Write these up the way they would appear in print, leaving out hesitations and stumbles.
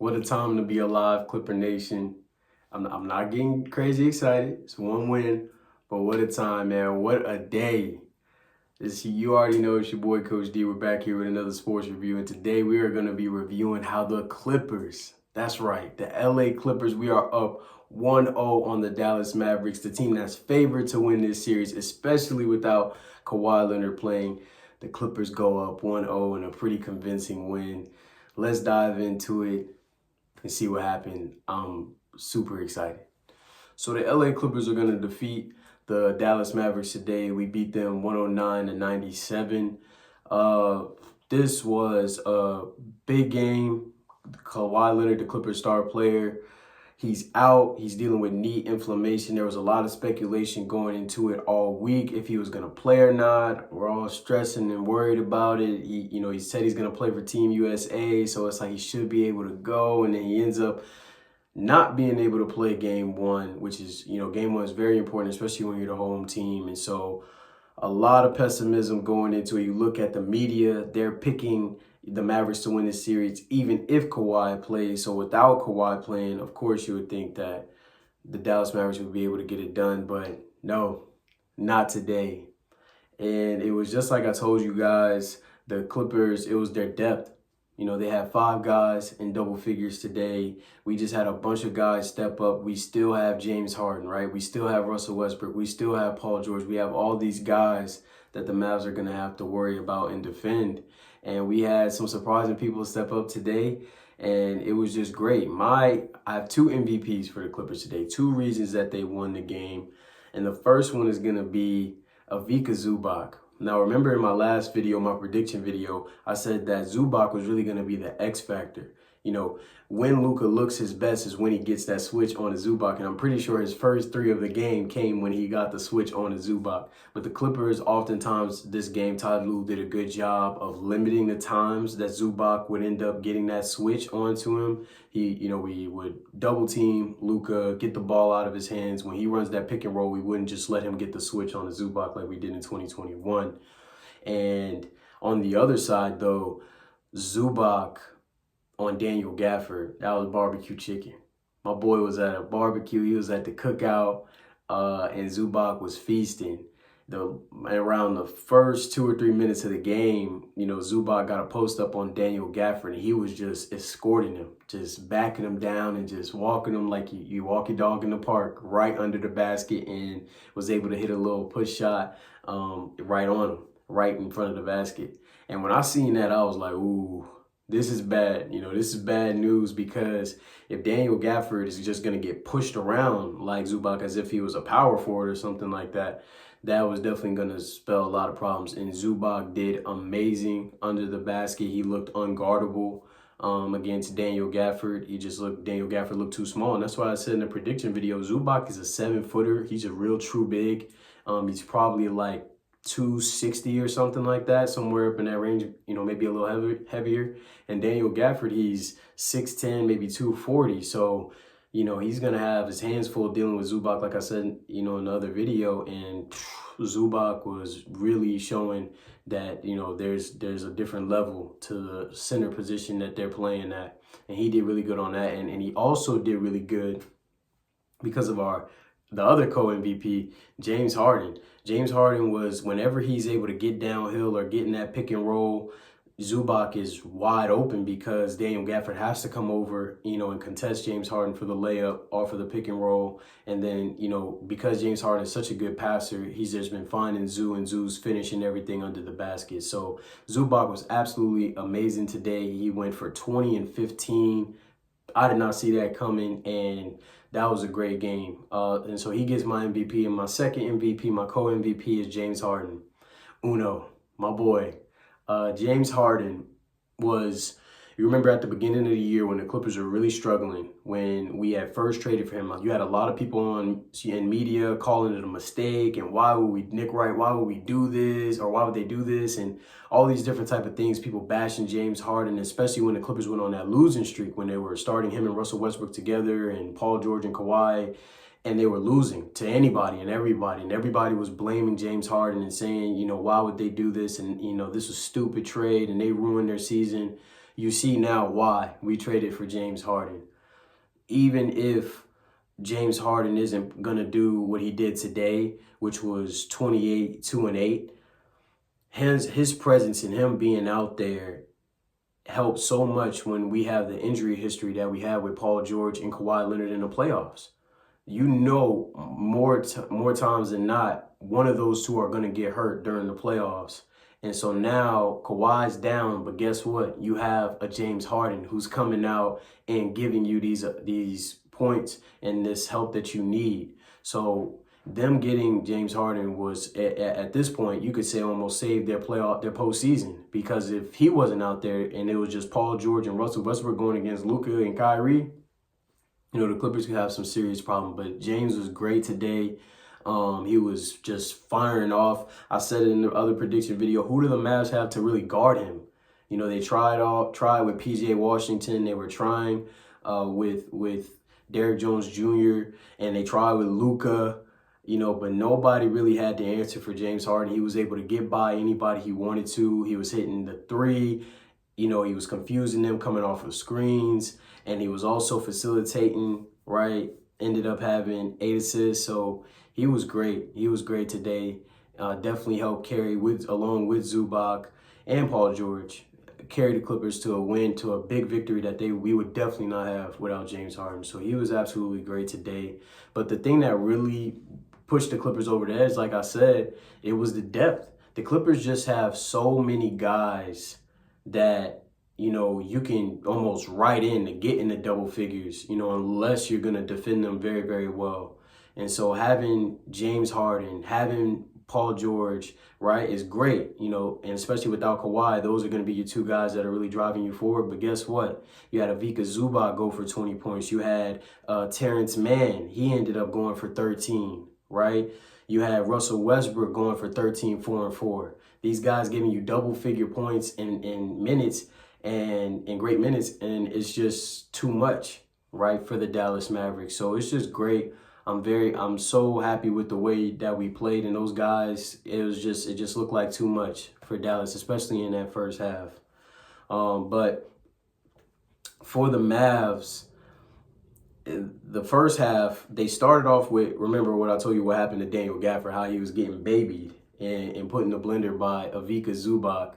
What a time to be alive, Clipper Nation. I'm not getting crazy excited. It's one win, but what a time, man. What a day. You already know it's your boy, Coach D. We're back here with another sports review, and today we are going to be reviewing how the Clippers, that's right, the LA Clippers, we are up 1-0 on the Dallas Mavericks, the team that's favored to win this series, especially without Kawhi Leonard playing. The Clippers go up 1-0 in a pretty convincing win. Let's dive into it and see what happened. I'm super excited. So the LA Clippers are going to defeat the Dallas Mavericks today. We beat them 109-97. This was a big game. Kawhi Leonard, the Clippers star player, he's out. He's dealing with knee inflammation. There was a lot of speculation going into it all week if he was going to play or not. We're all stressing and worried about it. He said he's going to play for Team USA, so it's like he should be able to go, and then he ends up not being able to play game one, which is, game one is very important, especially when you're the home team. And so a lot of pessimism going into it. You look at the media, they're picking the Mavericks to win this series, even if Kawhi plays. So without Kawhi playing, of course, you would think that the Dallas Mavericks would be able to get it done. But no, not today. And it was just like I told you guys, the Clippers, it was their depth. They had 5 guys in double figures today. We just had a bunch of guys step up. We still have James Harden, right? We still have Russell Westbrook. We still have Paul George. We have all these guys that the Mavs are going to have to worry about and defend. And we had some surprising people step up today, and it was just great. I have 2 MVPs for the Clippers today, 2 reasons that they won the game. And the first one is going to be Ivica Zubac. Now, remember in my last video, my prediction video, I said that Zubac was really going to be the X factor. When Luka looks his best is when he gets that switch on to Zubac. And I'm pretty sure his first 3 of the game came when he got the switch on to Zubac. But the Clippers, oftentimes this game, Todd Lue did a good job of limiting the times that Zubac would end up getting that switch onto him. We would double team Luka, get the ball out of his hands. When he runs that pick and roll, we wouldn't just let him get the switch on to Zubac like we did in 2021. And on the other side, though, Zubac on Daniel Gafford, that was barbecue chicken. My boy was at a barbecue. He was at the cookout, and Zubac was feasting. Around the first 2 or 3 minutes of the game, Zubac got a post up on Daniel Gafford, and he was just escorting him, just backing him down and just walking him like you walk your dog in the park, right under the basket, and was able to hit a little push shot right on him, right in front of the basket. And when I seen that, I was like, ooh, this is bad. This is bad news, because if Daniel Gafford is just going to get pushed around like Zubac as if he was a power forward or something like that, that was definitely going to spell a lot of problems. And Zubac did amazing under the basket. He looked unguardable against Daniel Gafford. Daniel Gafford looked too small. And that's why I said in the prediction video, Zubac is a 7-footer. He's a real true big. He's probably like 260 or something like that, somewhere up in that range, maybe a little heavier. And Daniel Gafford, he's 6'10", maybe 240. So, he's going to have his hands full dealing with Zubac, like I said, in the other video. And Zubac was really showing that, there's a different level to the center position that they're playing at. And he did really good on that. And he also did really good because of the other co-MVP, James Harden. James Harden was, whenever he's able to get downhill or get in that pick and roll, Zubac is wide open because Daniel Gafford has to come over, and contest James Harden for the layup or for the pick and roll. And then, because James Harden is such a good passer, he's just been finding Zoo, and Zoo's finishing everything under the basket. So Zubac was absolutely amazing today. He went for 20 and 15. I did not see that coming, and that was a great game. And so he gets my MVP. And my second MVP, my co-MVP, is James Harden. Uno, my boy. James Harden was, you remember at the beginning of the year when the Clippers were really struggling, when we had first traded for him, you had a lot of people in media calling it a mistake, and why would we, Nick Wright, why would we do this, or why would they do this, and all these different type of things, people bashing James Harden, especially when the Clippers went on that losing streak, when they were starting him and Russell Westbrook together, and Paul George and Kawhi, and they were losing to anybody and everybody was blaming James Harden and saying, why would they do this, and, this was stupid trade, and they ruined their season. you see now why we traded for James Harden. Even if James Harden isn't going to do what he did today, which was 28, 2-8, his presence and him being out there helped so much when we have the injury history that we have with Paul George and Kawhi Leonard in the playoffs. You know, more times than not, one of those two are going to get hurt during the playoffs. And so now Kawhi's down, but guess what? You have a James Harden who's coming out and giving you these points and this help that you need. So them getting James Harden was at this point, you could say, almost saved their postseason, because if he wasn't out there and it was just Paul George and Russell Westbrook going against Luka and Kyrie, you know, the Clippers could have some serious problems. But James was great today. He was just firing off. I said it in the other prediction video, who do the Mavs have to really guard him? You know, they tried with PJ Washington. They were trying with Derrick Jones Jr. and they tried with Luka, you know, but nobody really had the answer for James Harden. He was able to get by anybody he wanted to. He was hitting the three. You know, he was confusing them coming off of screens, and he was also facilitating, right? Ended up having 8 assists, so he was great. He was great today. Definitely helped carry along with Zubac and Paul George, carry the Clippers to a win, to a big victory that we would definitely not have without James Harden. So he was absolutely great today. But the thing that really pushed the Clippers over the edge, like I said, it was the depth. The Clippers just have so many guys that, you know, you can almost write in to get in the double figures, you know, unless you're going to defend them very, very well. And so having James Harden, having Paul George, right, is great, you know, and especially without Kawhi, those are going to be your two guys that are really driving you forward. But guess what? You had Ivica Zubac go for 20 points. You had Terrence Mann. He ended up going for 13, right? You had Russell Westbrook going for 13, 4 and 4. These guys giving you double-figure points in minutes and in great minutes, and it's just too much, right, for the Dallas Mavericks. So it's just great. I'm so happy with the way that we played, and those guys, it just looked like too much for Dallas, especially in that first half. But for the Mavs, the first half, they started off with, remember what I told you what happened to Daniel Gafford, how he was getting babied and put in the blender by Ivica Zubac.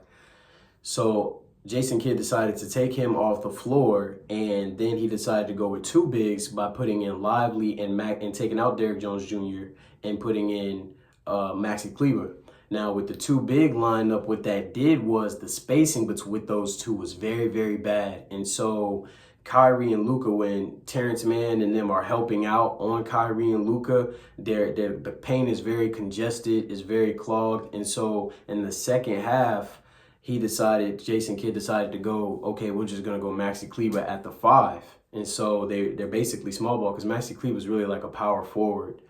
So Jason Kidd decided to take him off the floor, and then he decided to go with two bigs by putting in Lively and taking out Derrick Jones Jr. and putting in Maxi Kleber. Now, with the two big lineup, what that did was the spacing with those two was very, very bad. And so Kyrie and Luka, when Terrence Mann and them are helping out on Kyrie and Luka, the paint is very congested, is very clogged. And so in the second half, Jason Kidd decided to go, okay, we're just going to go Maxi Kleber at the 5. And so they're basically small ball, because Maxi Kleber is really like a power forward.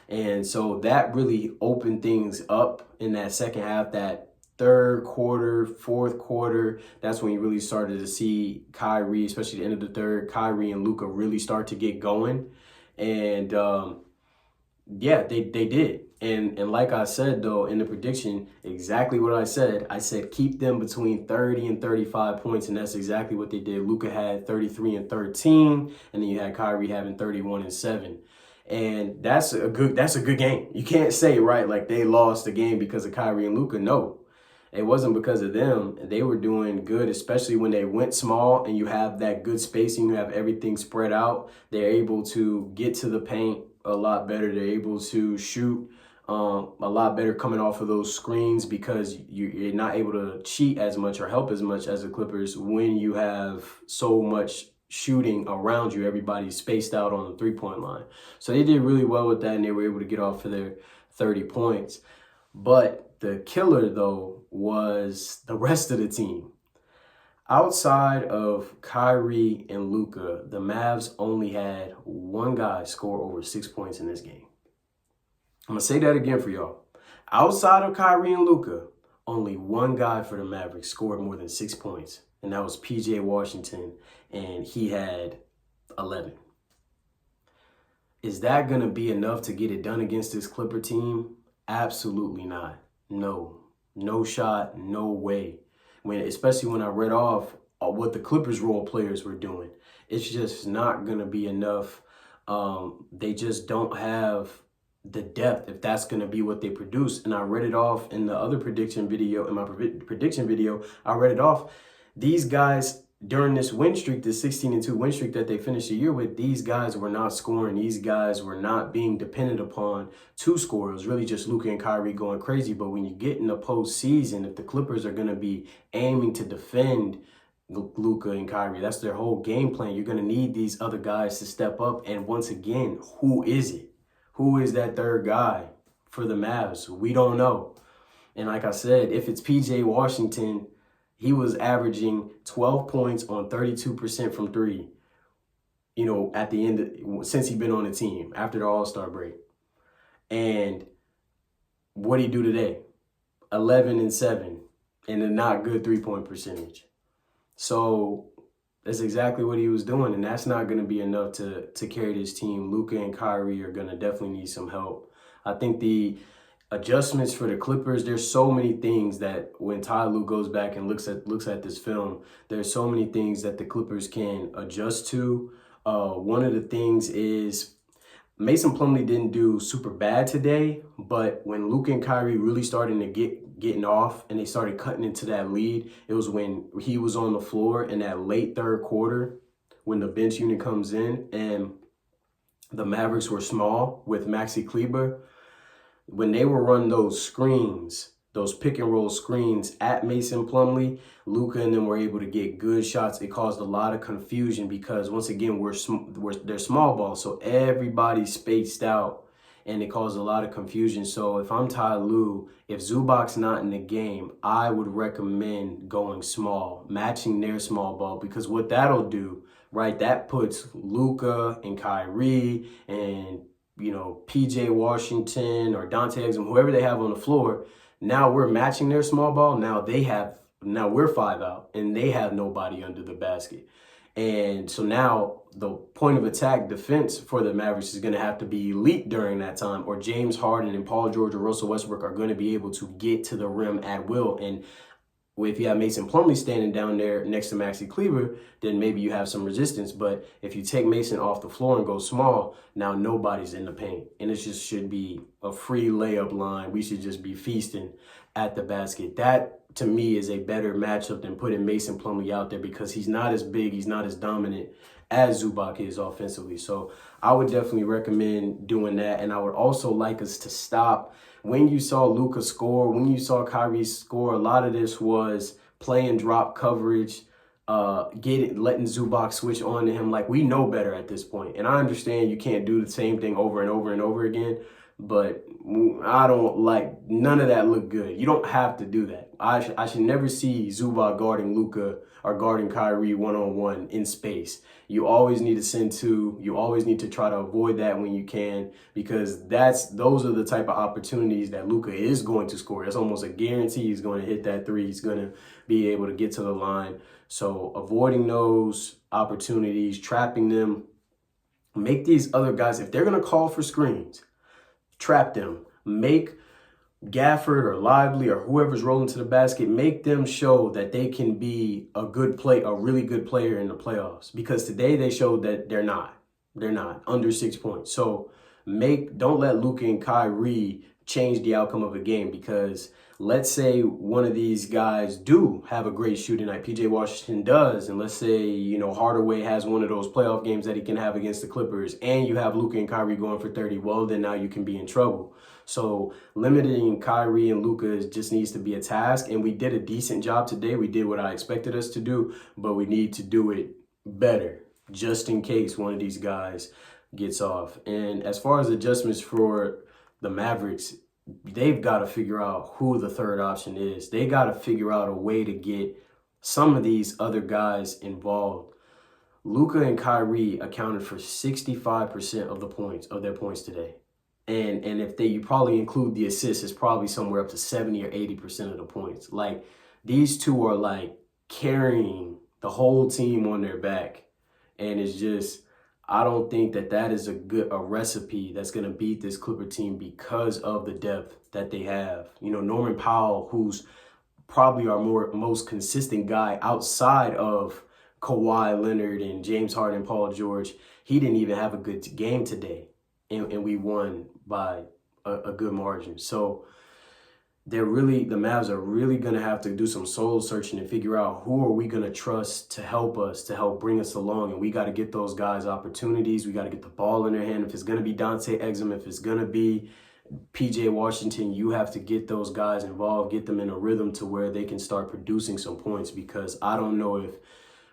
And so that really opened things up in that second half, that third quarter, fourth quarter. That's when you really started to see Kyrie, especially the end of the third, Kyrie and Luka really start to get going. And yeah, they did. And like I said, though, in the prediction, exactly what I said. I said keep them between 30 and 35 points, and that's exactly what they did. Luka had 33 and 13, and then you had Kyrie having 31 and 7. And that's a good game. You can't say, right, like they lost the game because of Kyrie and Luka. No, it wasn't because of them. They were doing good, especially when they went small and you have that good spacing, you have everything spread out. They're able to get to the paint a lot better. They're able to shoot a lot better coming off of those screens, because you're not able to cheat as much or help as much as the Clippers when you have so much shooting around you. Everybody's spaced out on the three-point line. So they did really well with that, and they were able to get off for their 30 points. But the killer, though, was the rest of the team. Outside of Kyrie and Luka, the Mavs only had one guy score over 6 points in this game. I'm going to say that again for y'all. Outside of Kyrie and Luka, only one guy for the Mavericks scored more than 6 points, and that was PJ Washington, and he had 11. Is that going to be enough to get it done against this Clipper team? Absolutely not. No shot, no way. Especially when I read off what the Clippers role players were doing. It's just not going to be enough. They just don't have the depth if that's going to be what they produce. And I read it off in the other prediction video, in my prediction video, I read it off. These guys during this win streak, the 16-2 win streak that they finished the year with, these guys were not scoring. These guys were not being dependent upon to score. It was really just Luka and Kyrie going crazy. But when you get in the postseason, if the Clippers are going to be aiming to defend Luka and Kyrie, that's their whole game plan, you're going to need these other guys to step up. And once again, who is it? Who is that third guy for the Mavs? We don't know. And like I said, if it's PJ Washington, he was averaging 12 points on 32% from three, at the end, since he's been on the team after the All-Star break. And what did he do today? 11-7 and a not good three-point percentage. So that's exactly what he was doing, and that's not going to be enough to carry this team. Luka and Kyrie are going to definitely need some help. I think the adjustments for the Clippers, there's so many things that when Ty Lue goes back and looks at this film, there's so many things that the Clippers can adjust to. One of the things is Mason Plumlee didn't do super bad today, but when Luka and Kyrie really started to getting off and they started cutting into that lead, it was when he was on the floor in that late third quarter when the bench unit comes in and the Mavericks were small with Maxi Kleber. When they were running those screens, those pick and roll screens at Mason Plumlee, Luka and them were able to get good shots. It caused a lot of confusion because once again, they're small ball, so everybody's spaced out, and it caused a lot of confusion. So if I'm Ty Lue, if Zubac's not in the game, I would recommend going small, matching their small ball, because what that'll do, right? That puts Luka and Kyrie and PJ Washington or Dante Exum, whoever they have on the floor. Now we're matching their small ball. Now we're 5 out and they have nobody under the basket. And so now the point of attack defense for the Mavericks is going to have to be elite during that time, or James Harden and Paul George or Russell Westbrook are going to be able to get to the rim at will. And if you have Mason Plumlee standing down there next to Maxi Kleber, then maybe you have some resistance. But if you take Mason off the floor and go small, now nobody's in the paint. And it just should be a free layup line. We should just be feasting at the basket. That, to me, is a better matchup than putting Mason Plumlee out there because he's not as big, he's not as dominant as Zubac is offensively. So I would definitely recommend doing that. And I would also like us to stop. When you saw Luka score, when you saw Kyrie score, a lot of this was playing drop coverage, letting Zubac switch on to him. Like, we know better at this point. And I understand you can't do the same thing over and over and over again, but I don't like, none of that looked good. You don't have to do that. I should never see Zubac guarding Luka or guarding Kyrie one-on-one in space. You always need to send two. You always need to try to avoid that when you can, because those are the type of opportunities that Luka is going to score. That's almost a guarantee he's going to hit that three. He's going to be able to get to the line. So avoiding those opportunities, trapping them, make these other guys, if they're going to call for screens, trap them. Make Gafford or Lively or whoever's rolling to the basket, make them show that they can be a really good player in the playoffs. Because today they showed that they're not under 6 points. So don't let Luka and Kyrie change the outcome of a game, because let's say one of these guys do have a great shooting night. PJ Washington does. And let's say, Hardaway has one of those playoff games that he can have against the Clippers, and you have Luka and Kyrie going for 30. Well, then now you can be in trouble. So limiting Kyrie and Luka just needs to be a task. And we did a decent job today. We did what I expected us to do, but we need to do it better just in case one of these guys gets off. And as far as adjustments for the Mavericks, they've got to figure out who the third option is. They got to figure out a way to get some of these other guys involved. Luka and Kyrie accounted for 65% of their points today. And if you probably include the assists, it's probably somewhere up to 70 or 80% of the points. Like, these two are like carrying the whole team on their back. And it's just, I don't think that is a recipe that's going to beat this Clipper team because of the depth that they have. Norman Powell, who's probably our most consistent guy outside of Kawhi Leonard and James Harden and Paul George. He didn't even have a good game today, and we won by a good margin. So the Mavs are really going to have to do some soul searching and figure out who are we going to trust to help us, to help bring us along. And we got to get those guys opportunities. We got to get the ball in their hand. If it's going to be Dante Exum, if it's going to be PJ Washington, you have to get those guys involved, get them in a rhythm to where they can start producing some points, because I don't know if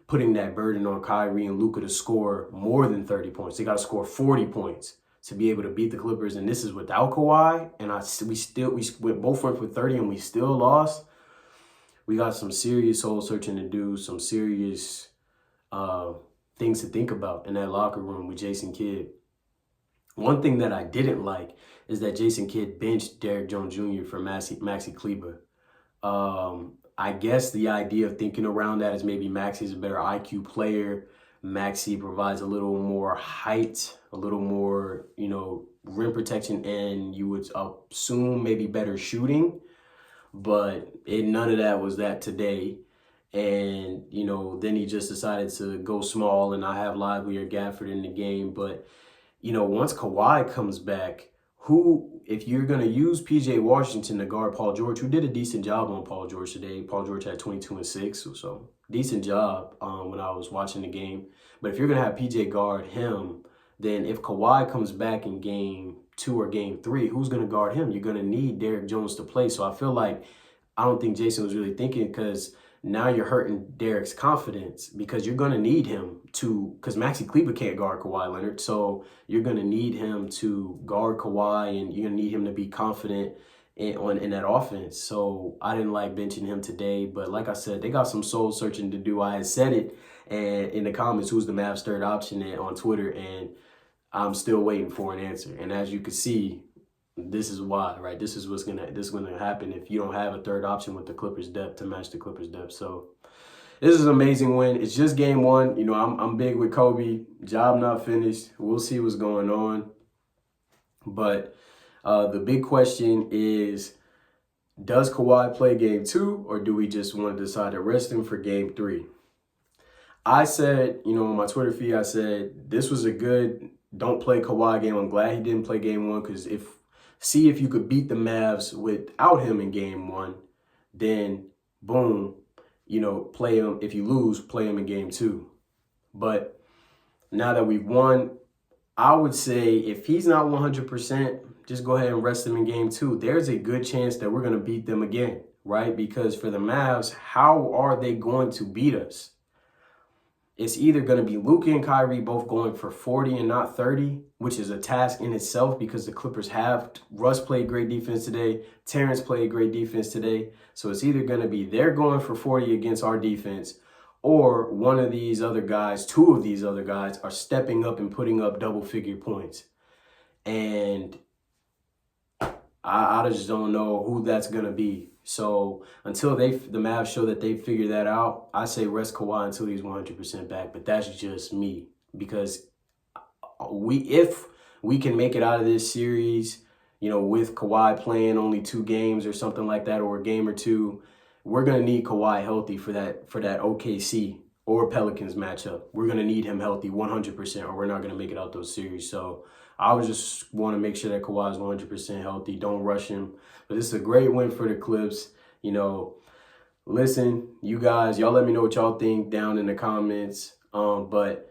putting that burden on Kyrie and Luka to score more than 30 points. They got to score 40 points to be able to beat the Clippers, and this is without Kawhi, and we both went for 30 and we still lost. We got some serious soul searching to do, some serious things to think about in that locker room with Jason Kidd. One thing that I didn't like is that Jason Kidd benched Derrick Jones Jr. for Maxi Kleber. I guess the idea of thinking around that is maybe Maxi's a better IQ player. Maxi provides a little more height, a little more, rim protection, and you would assume maybe better shooting. But none of that was that today. And, then he just decided to go small and not have Lively or Gafford in the game. But, once Kawhi comes back, if you're going to use PJ Washington to guard Paul George, who did a decent job on Paul George today. Paul George had 22 and 6, so decent job when I was watching the game. But if you're going to have PJ guard him, then if Kawhi comes back in game 2 or game 3, who's going to guard him? You're going to need Derrick Jones to play. So I feel like I don't think Jason was really thinking, because now you're hurting Derrick's confidence, because you're going to need him because Maxi Kleber can't guard Kawhi Leonard. So you're going to need him to guard Kawhi, and you're going to need him to be confident in that offense. So I didn't like benching him today. But like I said, they got some soul searching to do. I had said it and in the comments, who's the Mavs third option on Twitter, and I'm still waiting for an answer. And as you can see, this is why, right? This is gonna happen if you don't have a third option with the Clippers depth to match the Clippers depth. So this is an amazing win. It's just game 1. I'm big with Kobe. Job not finished. We'll see what's going on. But the big question is, does Kawhi play game 2, or do we just want to decide to rest him for game 3? I said, on my Twitter feed, I said this was a good don't play Kawhi game. I'm glad he didn't play game 1, because see if you could beat the Mavs without him in game 1, then boom, play him. If you lose, play him in game 2. But now that we've won, I would say if he's not 100%, just go ahead and rest him in game 2. There's a good chance that we're going to beat them again, right? Because for the Mavs, how are they going to beat us? It's either going to be Luka and Kyrie both going for 40 and not 30, which is a task in itself, because the Clippers have. Russ played great defense today. Terrence played great defense today. So it's either going to be they're going for 40 against our defense, or one of these other guys, 2 of these other guys, are stepping up and putting up double-figure points. And I just don't know who that's going to be. So until the Mavs show that they figure that out, I say rest Kawhi until he's 100% back. But that's just me, because if we can make it out of this series, with Kawhi playing only 2 games or something like that, or a game or 2, we're gonna need Kawhi healthy for that OKC or Pelicans matchup. We're gonna need him healthy 100%, or we're not gonna make it out those series. So I would just want to make sure that Kawhi is 100% healthy. Don't rush him. But this is a great win for the Clips. Listen, you guys, y'all let me know what y'all think down in the comments. But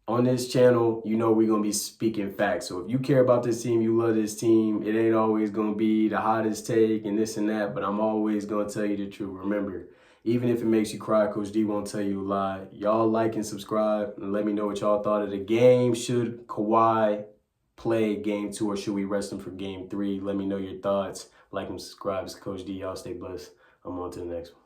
on this channel, we're going to be speaking facts. So if you care about this team, you love this team, it ain't always going to be the hottest take and this and that, but I'm always going to tell you the truth. Remember, even if it makes you cry, Coach D won't tell you a lie. Y'all like and subscribe and let me know what y'all thought of the game. Should Kawhi play game 2, or should we rest him for game 3? Let me know your thoughts. Like and subscribe. It's Coach D. Y'all stay blessed. I'm on to the next one.